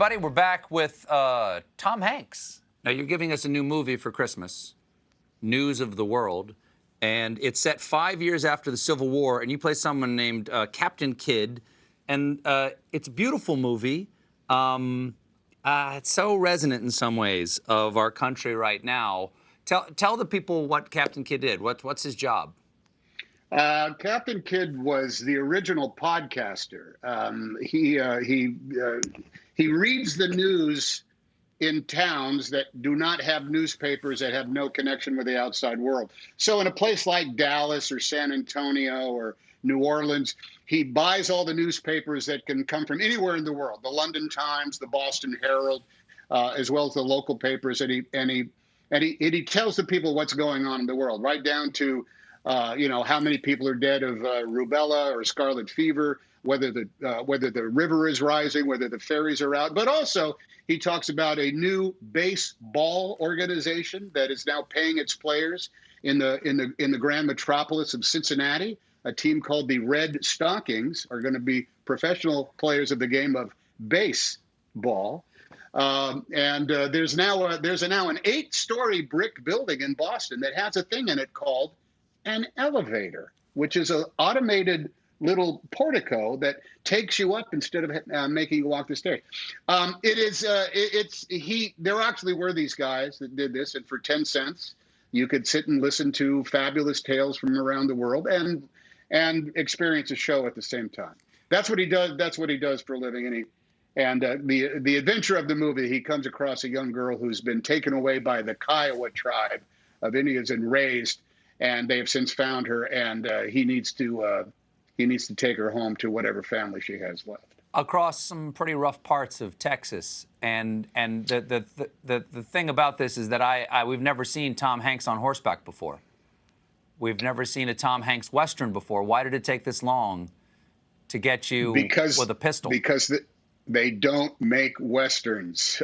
everybody. We're back with Tom Hanks. Now, you're giving us a new movie for Christmas, News of the World, and it's set 5 years after the Civil War, and you play someone named Captain Kidd, and it's a beautiful movie. It's so resonant in some ways of our country right now. Tell the people what Captain Kidd did. What's his job? Captain Kidd was the original podcaster. He reads the news in towns that do not have newspapers, that have no connection with the outside world. So in a place like Dallas or San Antonio or New Orleans, he buys all the newspapers that can come from anywhere in the world, the London Times, the Boston Herald, as well as the local papers, and he tells the people what's going on in the world, right down to how many people are dead of rubella or scarlet fever, whether the river is rising, whether the ferries are out. But also, he talks about a new baseball organization that is now paying its players in the grand metropolis of Cincinnati. A team called the Red Stockings are going to be professional players of the game of baseball. There's now an 8-story brick building in Boston that has a thing in it called an elevator, which is an automated little portico that takes you up instead of making you walk the stairs. There actually were these guys that did this, and for 10 cents, you could sit and listen to fabulous tales from around the world and experience a show at the same time. That's what he does. That's what he does for a living. And the adventure of the movie, he comes across a young girl who's been taken away by the Kiowa tribe of Indians and raised, and they have since found her, and he needs to take her home to whatever family she has left. Across some pretty rough parts of Texas, and the thing about this is that we've never seen Tom Hanks on horseback before. We've never seen a Tom Hanks Western before. Why did it take this long to get you with a pistol? Because they don't make Westerns.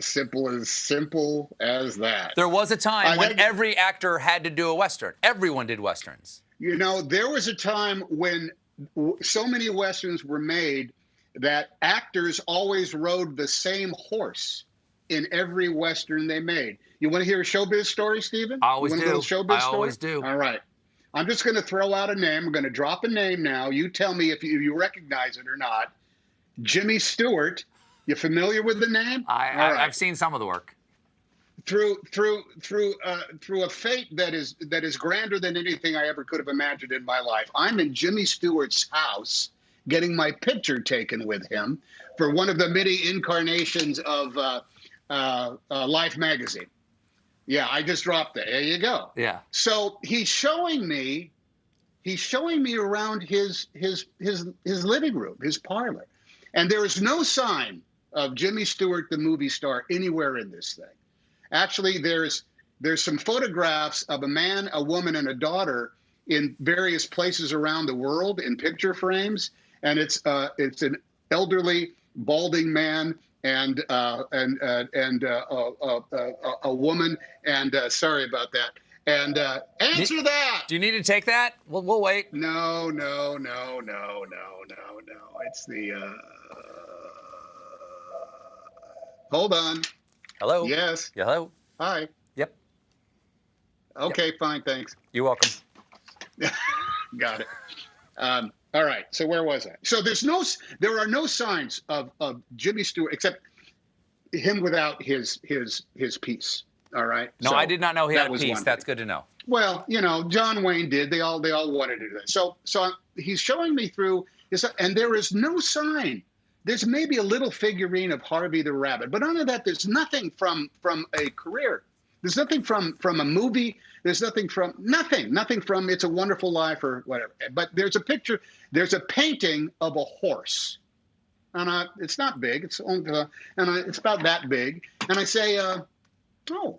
Simple as that. There was a time when every actor had to do a Western. Everyone did Westerns. There was a time when so many Westerns were made that actors always rode the same horse in every Western they made. You want to hear a showbiz story, Stephen? I always do. Showbiz story? Always do. All right. I'm just going to throw out a name. I'm going to drop a name now. You tell me if you recognize it or not. Jimmy Stewart. You familiar with the name? I've seen some of the work. Through a fate that is grander than anything I ever could have imagined in my life, I'm in Jimmy Stewart's house getting my picture taken with him for one of the many incarnations of Life magazine. Yeah, I just dropped that. There you go. Yeah. So he's showing me around his living room, his parlor, and there is no sign of Jimmy Stewart, the movie star, anywhere in this thing. Actually, there's some photographs of a man, a woman, and a daughter in various places around the world in picture frames, and it's an elderly, balding man and a woman. And sorry about that. And answer that. Do you need to take that? We'll wait. No. It's the. Hold on. Hello? Yes. Yeah, hello? Hi. Yep. Okay, Yep. Fine, thanks. You're welcome. Got it. All right, so where was I? So there are no signs of Jimmy Stewart except him without his piece. All right? No, so I did not know he had a was piece. That's good to know. Well, John Wayne did. They all wanted to do that. So he's showing me through his, and there is no sign. There's maybe a little figurine of Harvey the Rabbit, but other than that, there's nothing from a career. There's nothing from a movie. There's nothing from It's a Wonderful Life or whatever. But there's a picture. There's a painting of a horse, and it's not big. It's it's about that big. And I say, oh,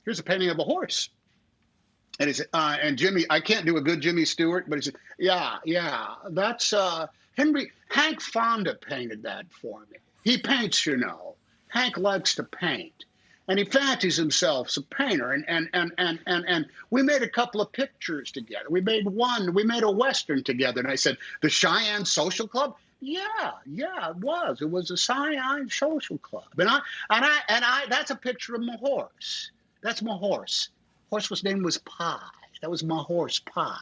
here's a painting of a horse. And he said, and Jimmy, I can't do a good Jimmy Stewart, but he said, yeah, that's Hank Fonda painted that for me. He paints, Hank likes to paint. And he fancies himself as a painter. And we made a couple of pictures together. We made a Western together. And I said, the Cheyenne Social Club? Yeah, it was. It was a cyanide social club, and I. That's a picture of my horse. That's my horse. Horse name was Pie. That was my horse, Pie.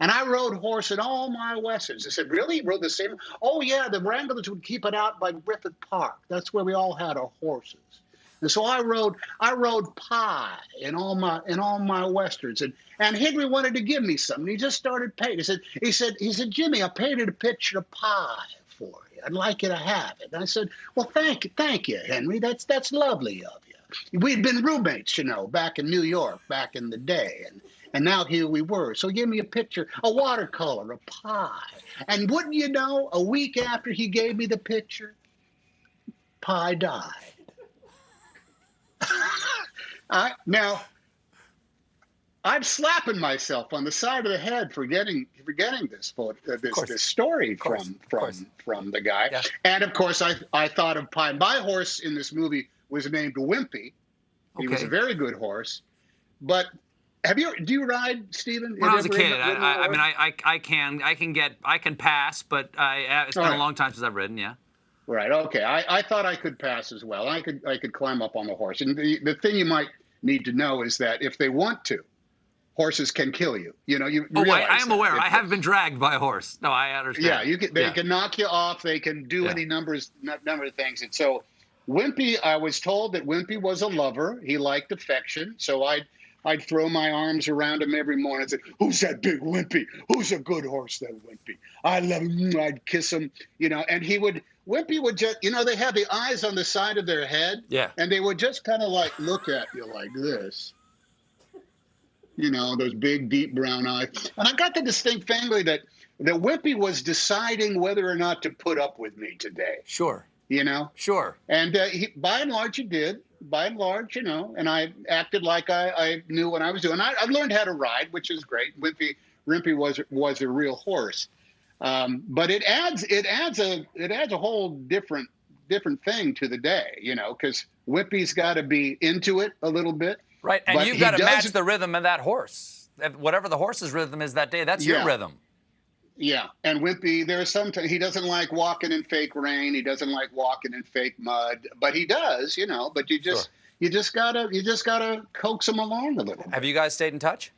And I rode horse in all my westerns. I said, really? You rode the same? Oh yeah, the Wranglers would keep it out by Griffith Park. That's where we all had our horses. And so I rode Pie in all my westerns. And Henry wanted to give me something. He just started paying. He said, Jimmy, I painted a picture of Pie for you. I'd like you to have it. And I said, well, thank you, Henry. That's lovely of you. We'd been roommates, back in New York, back in the day. And now here we were. So give me a picture, a watercolor, a Pie. And wouldn't you know, a week after he gave me the picture, Pie died. Now, I'm slapping myself on the side of the head for getting this story from the guy. Yeah. And of course, I thought of Pie. My horse in this movie was named Wimpy. He was a very good horse. But do you ride, Stephen? When I was a kid, I can pass, but it's been a long time since I've ridden. Yeah. Right. Okay. I thought I could pass as well. I could climb up on the horse. And the thing you might need to know is that if they want to, horses can kill you. I am aware. I have been dragged by a horse. No, I understand. Yeah. They can knock you off. They can do any number of things. And so, Wimpy, I was told that Wimpy was a lover. He liked affection. So I'd throw my arms around him every morning and say, who's that big Wimpy? Who's a good horse, that Wimpy? I love him. I'd kiss him, and Wimpy would just, they have the eyes on the side of their head. Yeah. And they would just kind of like look at you like this. Those big, deep brown eyes. And I got the distinct feeling that Wimpy was deciding whether or not to put up with me today. Sure. Sure. And by and large, he did. By and large, and I acted like I knew what I was doing. I learned how to ride, which is great. Wimpy was a real horse, but it adds a whole different thing to the day, because Wimpy's got to be into it a little bit, right? And you've got to match the rhythm of that horse. Whatever the horse's rhythm is that day, that's your rhythm. Yeah, and Wimpy, there's sometimes he doesn't like walking in fake rain. He doesn't like walking in fake mud, but he does, But you just gotta coax him along a little bit. Have you guys stayed in touch?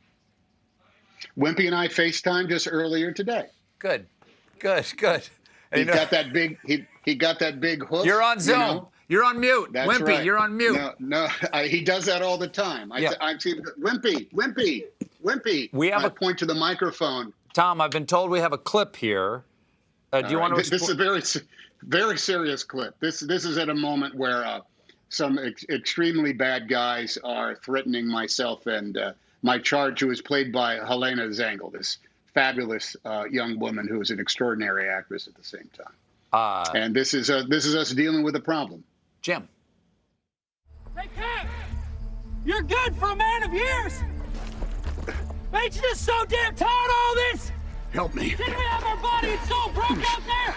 Wimpy and I FaceTimed just earlier today. Good. And he got that big. He got that big hook. You're on Zoom. You're on mute. That's Wimpy, right. You're on mute. No, he does that all the time. I'm seeing Wimpy. I point to the microphone. Tom, I've been told we have a clip here. Do you want to? This is a very, very serious clip. This is at a moment where some extremely bad guys are threatening myself and my charge, who is played by Helena Zangel, this fabulous young woman who is an extraordinary actress at the same time. And this is us dealing with a problem. Jim. Hey, Kev! You're good for a man of years! Ain't you just so damn tired of all this? Help me. Didn't we have our body and soul broke out there?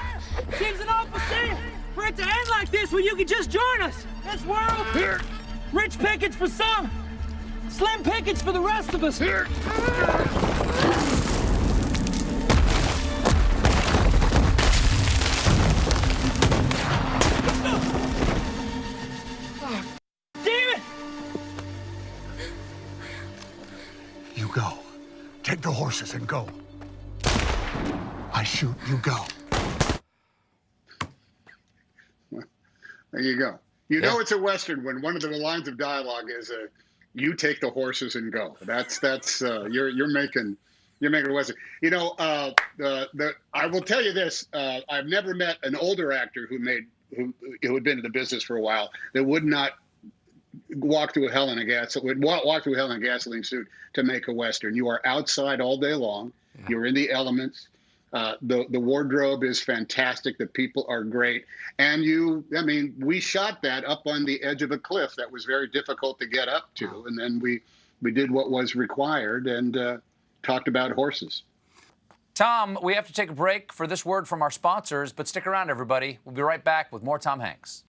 Seems an awful shame for it to end like this when you could just join us. This world. Here. Rich pickings for some. Slim pickings for the rest of us. Here. Damn it! You go. Take the horses and go. I shoot, you go. There you go. You know it's a Western when one of the lines of dialogue is "You take the horses and go." That's you're making a Western. I will tell you this: I've never met an older actor who had been in the business for a while that would not walk through hell in a gasoline suit to make a Western. You are outside all day long. Yeah. You're in the elements. The wardrobe is fantastic. The people are great. And we shot that up on the edge of a cliff that was very difficult to get up to. And then we did what was required and talked about horses. Tom, we have to take a break for this word from our sponsors, but stick around, everybody. We'll be right back with more Tom Hanks.